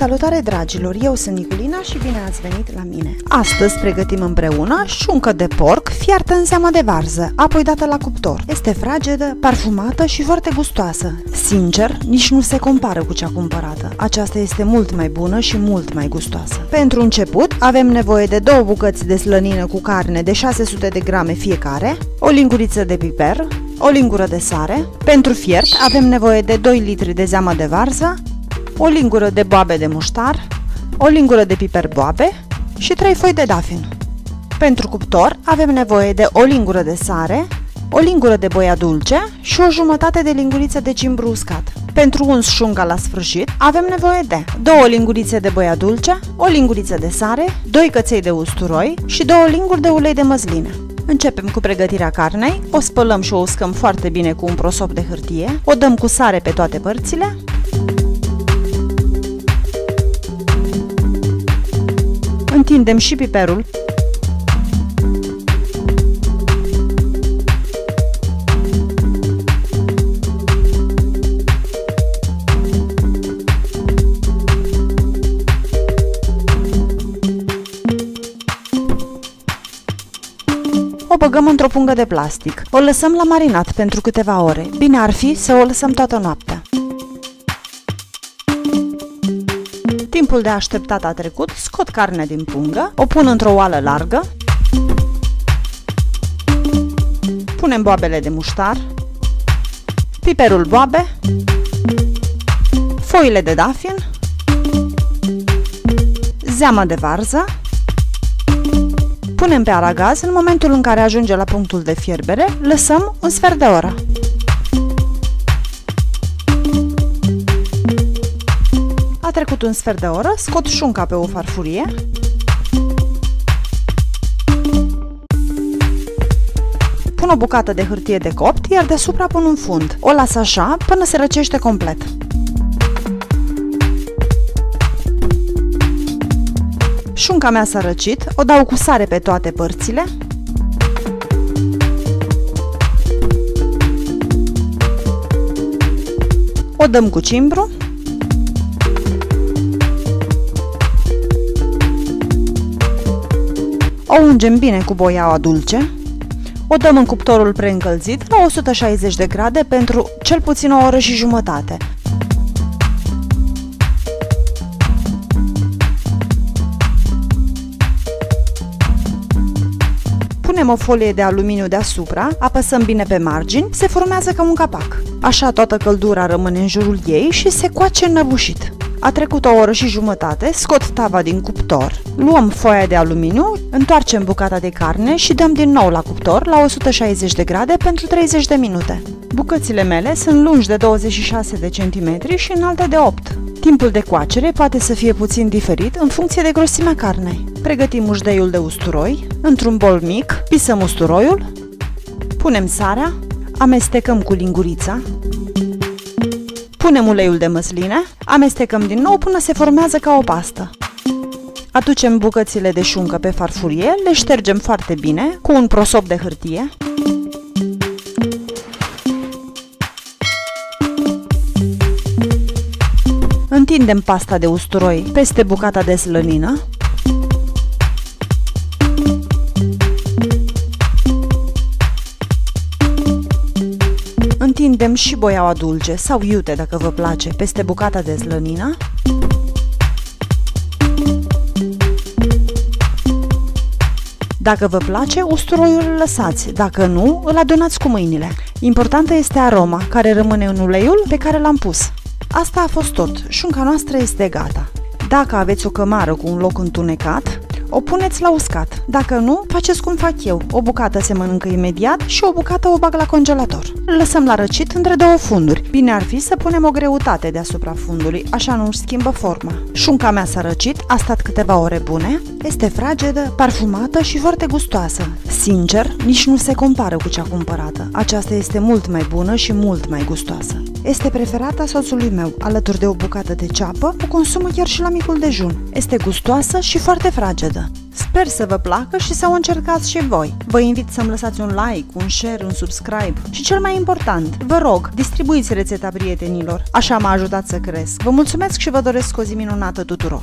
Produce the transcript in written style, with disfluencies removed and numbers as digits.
Salutare dragilor, eu sunt Niculina și bine ați venit la mine. Astăzi pregătim împreună șuncă de porc fiartă în seamă de varză, apoi dată la cuptor. Este fragedă, parfumată și foarte gustoasă. Sincer, nici nu se compară cu cea cumpărată. Aceasta este mult mai bună și mult mai gustoasă. Pentru început avem nevoie de 2 bucăți de slănină cu carne de 600 de grame fiecare, o linguriță de piper, o lingură de sare. Pentru fiert avem nevoie de 2 litri de zeamă de varză, o lingură de boabe de muștar, o lingură de piper boabe și 3 foi de dafin. Pentru cuptor avem nevoie de o lingură de sare, o lingură de boia dulce și o jumătate de linguriță de cimbru uscat. Pentru uns șunca la sfârșit avem nevoie de 2 lingurițe de boia dulce, o linguriță de sare, 2 căței de usturoi și 2 linguri de ulei de măsline. Începem cu pregătirea carnei, o spălăm și o uscăm foarte bine cu un prosop de hârtie, o dăm cu sare pe toate părțile, întindem și piperul, o băgăm într-o pungă de plastic. O lăsăm la marinat pentru câteva ore. Bine ar fi să o lăsăm toată noaptea. Timpul de așteptat a trecut, scot carnea din pungă, o pun într-o oală largă, punem boabele de muștar, piperul boabe, foile de dafin, zeama de varză, punem pe aragaz. În momentul în care ajunge la punctul de fierbere, lăsăm un sfert de oră. A trecut un sfert de oră, scot șunca pe o farfurie, pun o bucată de hârtie de copt, iar deasupra pun un fund. O las așa până se răcește complet. Șunca mea s-a răcit, o dau cu sare pe toate părțile, o dăm cu cimbru, o ungem bine cu boiaua dulce, o dăm în cuptorul preîncălzit la 160 de grade pentru cel puțin o oră și jumătate. Punem o folie de aluminiu deasupra, apăsăm bine pe margini, se formează ca un capac. Așa toată căldura rămâne în jurul ei și se coace înnăbușit. A trecut o oră și jumătate, scot tava din cuptor, luăm foaia de aluminiu, întoarcem bucata de carne și dăm din nou la cuptor la 160 de grade pentru 30 de minute. Bucățile mele sunt lungi de 26 de cm și înalte de 8. Timpul de coacere poate să fie puțin diferit în funcție de grosimea carnei. Pregătim ușteiul de usturoi, într-un bol mic, pisăm usturoiul, punem sarea, amestecăm cu lingurița, punem uleiul de măsline, amestecăm din nou până se formează ca o pastă. Aducem bucățile de șuncă pe farfurie, le ștergem foarte bine cu un prosop de hârtie. Întindem pasta de usturoi peste bucata de slănină. Întindem și boiaua dulce sau iute, dacă vă place, peste bucata de slănină. Dacă vă place, usturoiul îl lăsați, dacă nu, îl adunați cu mâinile. Importantă este aroma, care rămâne în uleiul pe care l-am pus. Asta a fost tot. Șunca noastră este gata. Dacă aveți o cămară cu un loc întunecat, o puneți la uscat. Dacă nu, faceți cum fac eu. O bucată se mănâncă imediat și o bucată o bag la congelator. Îl lăsăm la răcit între 2 funduri. Bine ar fi să punem o greutate deasupra fundului, așa nu își schimbă forma. Șunca mea s-a răcit, a stat câteva ore bune, este fragedă, parfumată și foarte gustoasă. Sincer, nici nu se compară cu cea cumpărată. Aceasta este mult mai bună și mult mai gustoasă. Este preferata soțului meu. Alături de o bucată de ceapă, o consumă chiar și la micul dejun. Este gustoasă și foarte fragedă. delicioasă. Sper să vă placă și să o încercați și voi. Vă invit să-mi lăsați un like, un share, un subscribe și cel mai important, vă rog, distribuiți rețeta prietenilor. Așa m-a ajutat să cresc. Vă mulțumesc și vă doresc o zi minunată tuturor!